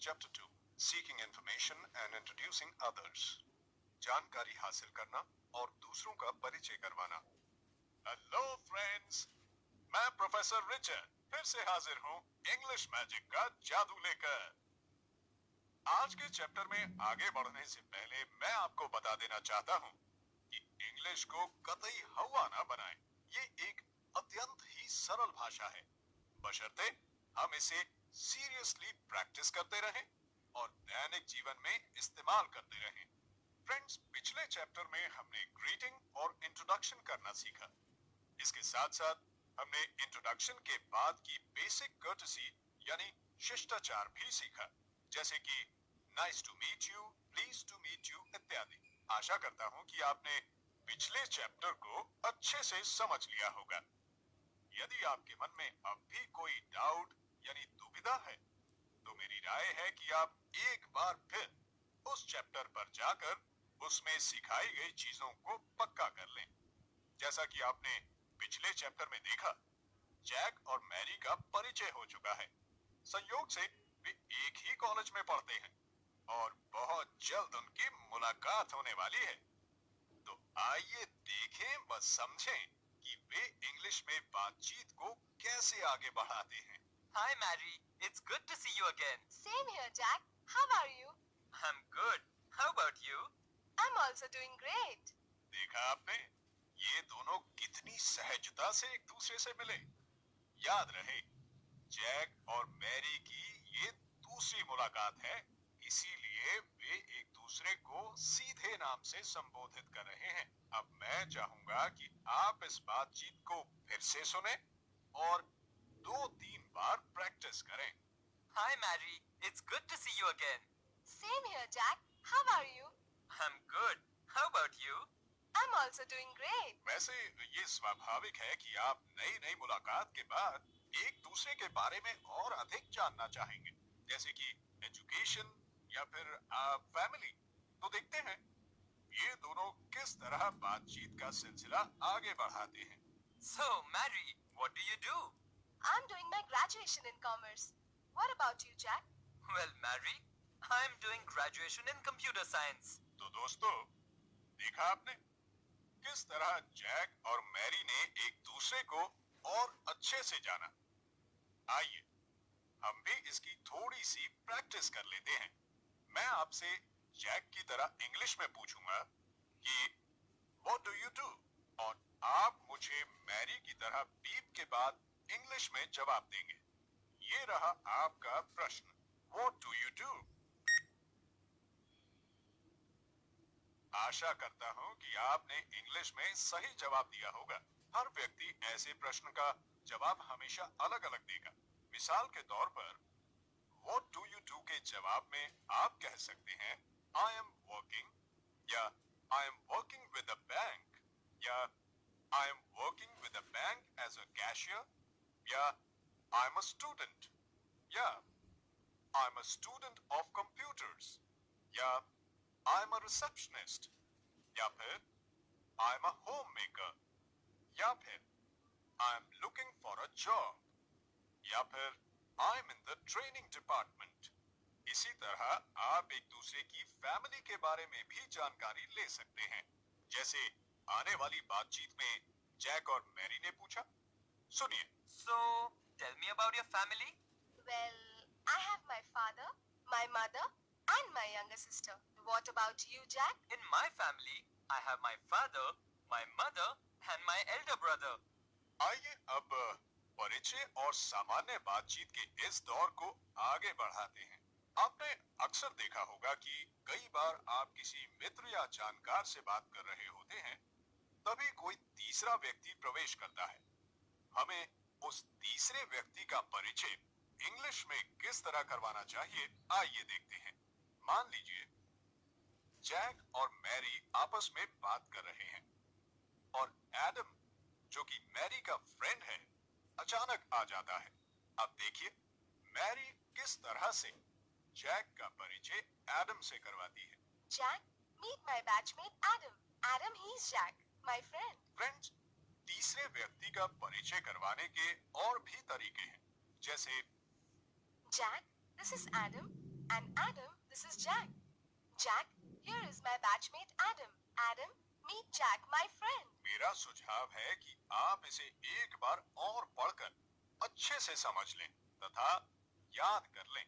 Chapter 2 Seeking Information and Introducing Others जानकारी हासिल करना और दूसरों का परिचय करवाना। हेलो फ्रेंड्स, मैं प्रोफेसर रिचर्ड फिर से हाजिर हूँ इंग्लिश मैजिक का जादू लेकर। आज के चैप्टर में आगे बढ़ने से पहले मैं आपको बता देना चाहता हूँ कि इंग्लिश को कतई हवा ना बनाएं। ये एक अत्यंत ही सरल भाषा है, बशर्ते हम इसे सीरियसली प्रैक्टिस करते रहें और दैनिक जीवन में इस्तेमाल करते रहें। फ्रेंड्स, पिछले चैप्टर में हमने ग्रीटिंग और इंट्रोडक्शन करना सीखा। इसके साथ साथ हमने इंट्रोडक्शन के बाद की बेसिक कर्टेसी यानी शिष्टाचार भी सीखा, जैसे कि nice to meet you, please to meet you इत्यादि। आशा करता हूं कि आपने पिछले चैप्टर को अच्छे से समझ लिया होगा। यदि आपके मन में अब भी कोई डाउट यानी दुविधा है, तो मेरी राय है कि आप एक बार फिर उस चैप्टर पर जाकर उसमें सिखाई गई चीजों को पक्का कर लें। जैसा कि आपने पिछले चैप्टर में देखा, जैक और मैरी का परिचय हो चुका है। संयोग से वे एक ही कॉलेज में पढ़ते हैं और बहुत जल्द उनकी मुलाकात होने वाली है। तो आइए देखें व समझें कि वे इंग्लिश में बातचीत को कैसे आगे बढ़ाते हैं। Hi, Mary. It's good to see you again. Same here, Jack. How are you? I'm good. How about you? I'm also doing great. देखा आपने, ये दोनों कितनी सहजता से एक दूसरे से मिले। याद रहे, जैक और मैरी की ये दूसरी मुलाकात है, इसीलिए वे एक दूसरे को सीधे नाम से संबोधित कर रहे हैं। अब मैं चाहूंगा कि आप इस बातचीत को फिर से सुने और 2-3 बार प्रैक्टिस करें। Hi, Mary. It's good to see you again. Same here, Jack. How are you? I'm good. How about you? I'm also doing great. वैसे ये स्वाभाविक है कि आप नई मुलाकात के बाद एक दूसरे के बारे में और अधिक जानना चाहेंगे, जैसे कि एजुकेशन या फिर फैमिली। तो देखते हैं ये दोनों किस तरह बातचीत का सिलसिला आगे बढ़ाते हैं। So, Mary, what do you do? I'm doing my graduation in commerce. What about you, Jack? Well, Mary, I'm doing graduation in computer science. तो दोस्तों, देखा आपने किस तरह जैक और मैरी ने एक दूसरे को और अच्छे से जाना। आइए हम भी इसकी थोड़ी सी प्रैक्टिस कर लेते हैं। मैं आपसे जैक की तरह इंग्लिश में पूछूंगा कि What do you do? और आप मुझे मैरी की तरह बीप के बाद इंग्लिश में जवाब देंगे। ये रहा आपका प्रश्न, What do you do? आशा करता हूं कि आपने इंग्लिश में सही जवाब दिया होगा। हर व्यक्ति ऐसे प्रश्न का जवाब हमेशा अलग-अलग देगा। मिसाल के तौर पर What do you do के जवाब में आप कह सकते हैं I am working या I am working with a bank या I am working with a bank as a cashier या I'm a student या I'm a student of computers या I'm a receptionist या फिर I'm a homemaker या फिर I'm looking for a job या फिर I'm in the training department। इसी तरह आप एक दूसरे की फैमिली के बारे में भी जानकारी ले सकते हैं, जैसे आने वाली बातचीत में जैक और मैरी ने पूछा। सुनिए। So, tell me about your family. Well, I have my father, my mother, and my younger sister. What about you, Jack? In my family, I have my father, my mother, and my elder brother. आइए अब परिचय और सामान्य बातचीत के इस दौर को आगे बढ़ाते हैं। आपने अक्सर देखा होगा कि कई बार आप किसी मित्र या जानकार से बात कर रहे होते हैं, तभी कोई तीसरा व्यक्ति प्रवेश करता है। हमें उस तीसरे व्यक्ति का परिचय इंग्लिश में किस तरह करवाना चाहिए, आइए देखते हैं। मान लीजिए जैक और मैरी आपस में बात कर रहे हैं और एडम, जो कि मैरी का फ्रेंड है, अचानक आ जाता है। अब देखिए मैरी किस तरह से जैक का परिचय एडम से करवाती है। Jack, meet my batchmate Adam. Adam, he's Jack, my friend. Friends, तीसरे व्यक्ति का परिचय करवाने के और भी तरीके हैं, जैसे Jack, this is Adam. And Adam, this is Jack. Jack, here is my batchmate Adam. Adam, meet Jack, my friend. मेरा सुझाव है कि आप इसे एक बार और पढ़कर अच्छे से समझ लें तथा याद कर लें।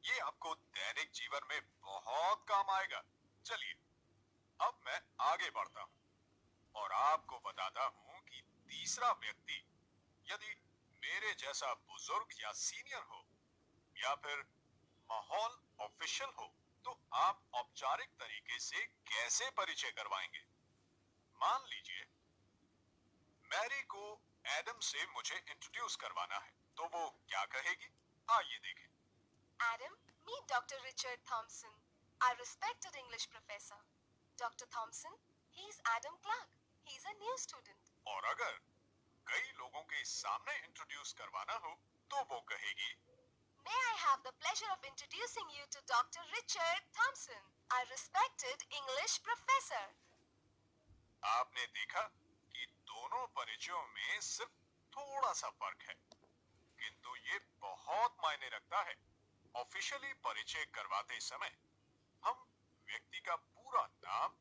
ये आपको दैनिक जीवन में बहुत काम आएगा। चलिए, अब मैं आगे बढ़ता हूँ और आपको बताता हूँ कि तीसरा व्यक्ति यदि मेरे जैसा बुजुर्ग या सीनियर हो या फिर माहौल ऑफिशियल हो तो आप औपचारिक तरीके से कैसे परिचय करवाएंगे। मान लीजिए मैरी को एडम से मुझे इंट्रोड्यूस करवाना है तो वो क्या कहेगी, आइए देखें। Adam, meet Dr. Richard Thompson, our respected English professor. Dr. Thompson, he's Adam Clark. He's a new student. और अगर कई लोगों के सामने इंट्रोड्यूस करवाना हो तो वो कहेगी, May I have the pleasure of introducing you to Dr. Richard Thompson, our respected English professor. आपने देखा कि दोनों परिचयों में सिर्फ थोड़ा सा फर्क है, किंतु ये बहुत मायने रखता है। ऑफिशियली परिचय करवाते समय हम व्यक्ति का पूरा नाम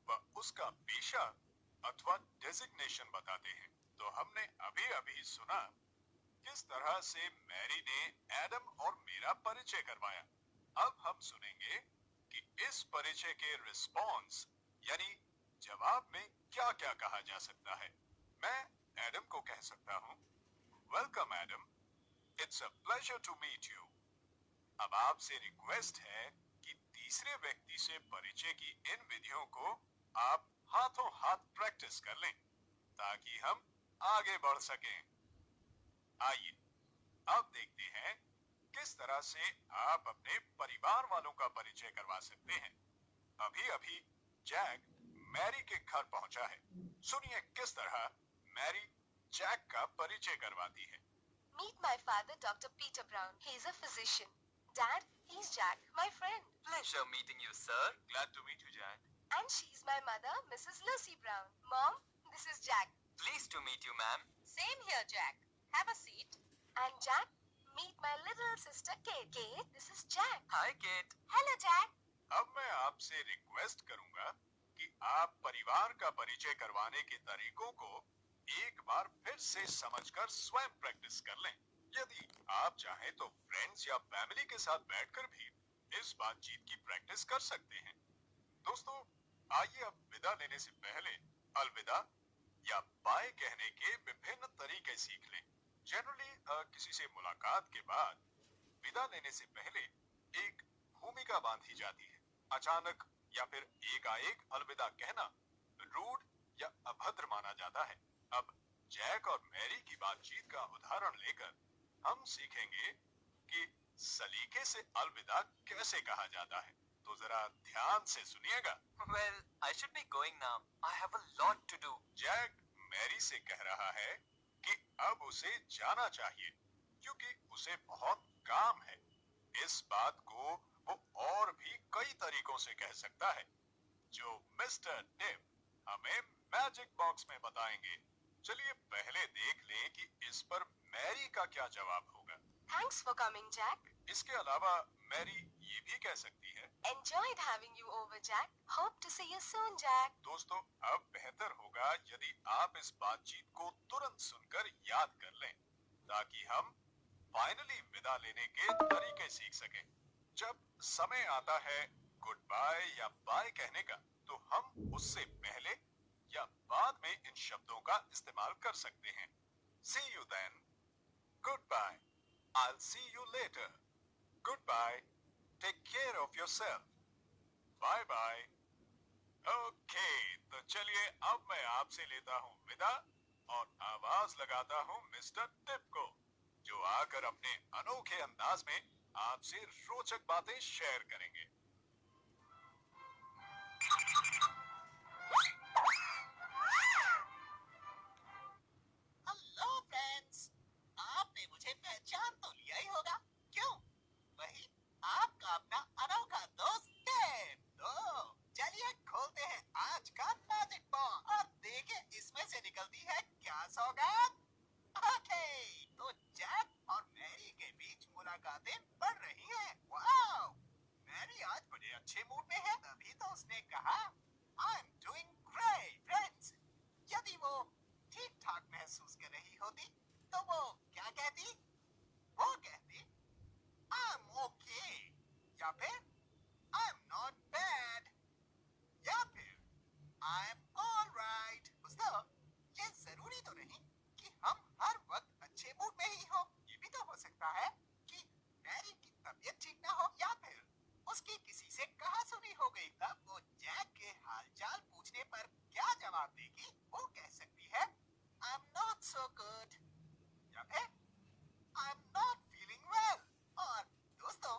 व उसका पेशा अथवा डेजिग्नेशन बताते हैं। तो हमने अभी अभी सुना किस तरह से मैरी ने एडम और मेरा परिचय करवाया। अब हम सुनेंगे कि इस परिचय के रिस्पॉन्स यानी जवाब में क्या क्या कहा जा सकता है। मैं एडम को कह सकता हूँ, welcome Adam, it's a pleasure to meet you. अब आपसे रिक्वेस्ट है कि तीसरे व्यक्ति से परिचय की इन विधियों को आप हाथों हाथ प्रैक्टिस कर लें ताकि हम आगे बढ़ सकें। आइए अब देखते हैं किस तरह से आप अपने परिवार वालों का परिचय करवा सकते हैं। अभी अभी जैक मैरी के घर पहुंचा है। सुनिए किस तरह मैरी जैक का परिचय करवाती है। Meet my father, Dr. Peter Brown. He's a physician. Dad, he's Jack, my friend. Pleasure meeting you, sir. Glad to meet you, Jack. And she's my mother, Mrs. Lucy Brown. Mom, this is Jack. Pleased to meet you, ma'am. Same here, Jack. Have a seat. And Jack, meet my little sister Kate. Kate, this is Jack. Hi, Kate. Hello, Jack. अब मैं आपसे request करूंगा कि आप परिवार का परिचय करवाने के तरीकों को एक बार फिर से समझकर स्वयं प्रैक्टिस कर लें। यदि आप चाहें तो फ्रेंड्स या फैमिली के साथ बैठकर भी इस बातचीत की प्रैक्टिस कर सकते हैं। दोस्तों, आइए अब विदा लेने से पहले अलविदा या बाय कहने के विभिन्न तरीके सीख लें। जनरली किसी से मुलाकात के बाद विदा लेने से पहले एक भूमिका बांधी जाती है। अचानक या फिर एकाएक अलविदा कहना रूड या अभद्र माना जाता है। अब जैक और मैरी की बातचीत का उदाहरण लेकर हम सीखेंगे कि सलीके से अलविदा कैसे कहा जाता है। तो जरा ध्यान से सुनिएगा। Well, I should be going now. I have a lot to do. Jack Mary से कह रहा है कि अब उसे जाना चाहिए क्योंकि उसे बहुत काम है। इस बात को वो और भी कई तरीकों से कह सकता है जो मिस्टर टिप हमें मैजिक बॉक्स में बताएंगे। चलिए पहले देख लें कि इस पर मैरी का क्या जवाब होगा। Thanks for coming, Jack. इसके अलावा मैरी ये भी कह सकती है, Enjoyed having you over, Jack. Hope to see you soon, Jack. दोस्तों अब बेहतर होगा यदि आप इस बातचीत को तुरंत सुनकर याद कर लें ताकि हम फाइनली विदा लेने के तरीके सीख सकें। जब समय आता है गुड बाय या बाय कहने का तो हम उससे पहले या बाद में इन शब्दों का इस्तेमाल कर सकते हैं। See you then. Goodbye. I'll see you later. Goodbye. Take care of yourself. Bye bye. Okay, तो चलिए अब मैं आपसे लेता हूँ विदा और आवाज लगाता हूँ मिस्टर टिप को जो आकर अपने अनोखे अंदाज में आपसे रोचक बातें शेयर करेंगे। हेलो फ्रेंड्स, आपने मुझे पहचान तो लिया ही होगा, क्यों? वही आपका अपना अनोखा दोस्त टेप। तो चलिए खोलते हैं आज का मैजिक बॉक्स और देखें इसमें से निकलती है क्या सौगात। ओके, तो जैक और मैरी के बीच मुलाकातें बढ़ रही हैं। वाओ, अच्छे मूड में है, तभी तो उसने कहा I am doing great friends. यदि वो ठीक ठाक महसूस कर रही होती तो वो क्या कहती? वो कहती आई एम ओके, या फिर आई एम नॉट बैड, या फिर आई एम ऑलराइट। दोस्तों, ये जरूरी तो नहीं कि हम हर वक्त अच्छे मूड में ही हो। ये भी तो हो सकता है कि मैरी की तबीयत ठीक ना हो, या फिर उसकी किसी से कहा सुनी हो गई। तब वो जैक के हालचाल पूछने पर क्या जवाब देगी? वो कह सकती है I am not so good, या फिर I am not feeling well. और दोस्तों,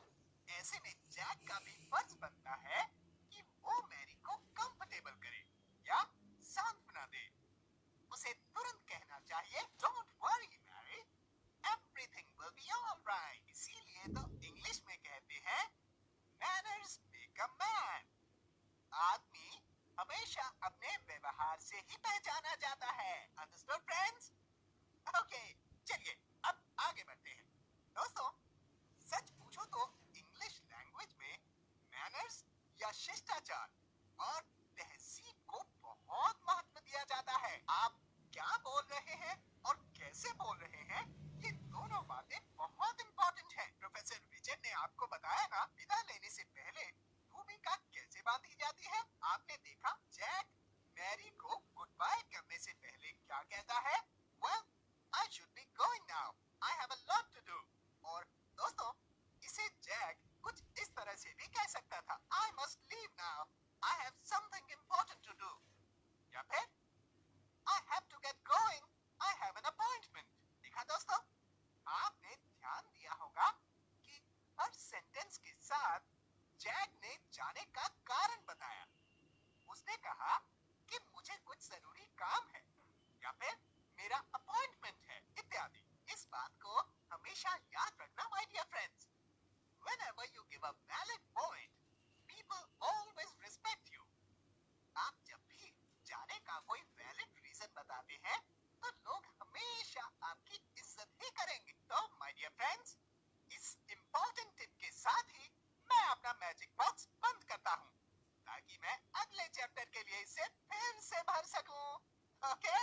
ऐसे में जैक का भी फर्ज बनता है कि वो मैरी को कंफर्टेबल करे या सांत्वना दे। उसे तुरंत कहना चाहिए don't worry Mary, everything will be alright. इसीलिए तो इंग्लिश में कहते हैं मैनर्स मेक अ मैन। आदमी हमेशा अपने व्यवहार से ही पहचाना जाता है। Understood friends? ओके, चलिए अब आगे बढ़ते हैं। दोस्तों, सच पूछो तो इंग्लिश लैंग्वेज में मैनर्स या शिष्टाचार और तहजीब को बहुत महत्व दिया जाता है। आप क्या बोल रहे हैं और कैसे बोल रहे हैं, ये दोनों बातें बहुत इंपॉर्टेंट हैं। प्रोफेसर रिचर्ड ने आपको बताया ना, विदा लेने से पहले भूमिका कैसे बांधी जाती है। आपने देखा जैक मैरी को गुड बाय करने से पहले क्या कहता है? Well, I should be going now, I have a lot to do. और दोस्तों, इसे जैक कुछ इस तरह से भी कह सकता था, I must leave now, I have something important to do, या फिर I have to get going, I have an appointment। देखा दोस्तों, आपने ध्यान दिया होगा कि हर सेंटेंस के साथ जैक ने जाने का कारण बताया। उसने कहा कि मुझे कुछ जरूरी काम है, या फिर मेरा अपॉइंटमेंट है, इत्यादि। इस बात को हमेशा याद रखना my dear friends. Whenever you give a valid point, people always respect you। आप जब भी जाने का कोई वैलिड रीजन बताते हैं तो लोग हमेशा आपकी इज्जत ही करेंगे। तो माय डियर फ्रेंड्स, इस इंपॉर्टेंट टिप के साथ ही मैं अपना मैजिक बॉक्स बंद करता हूँ, ताकि मैं अगले चैप्टर के लिए इसे फिर से भर सकूं। ओके?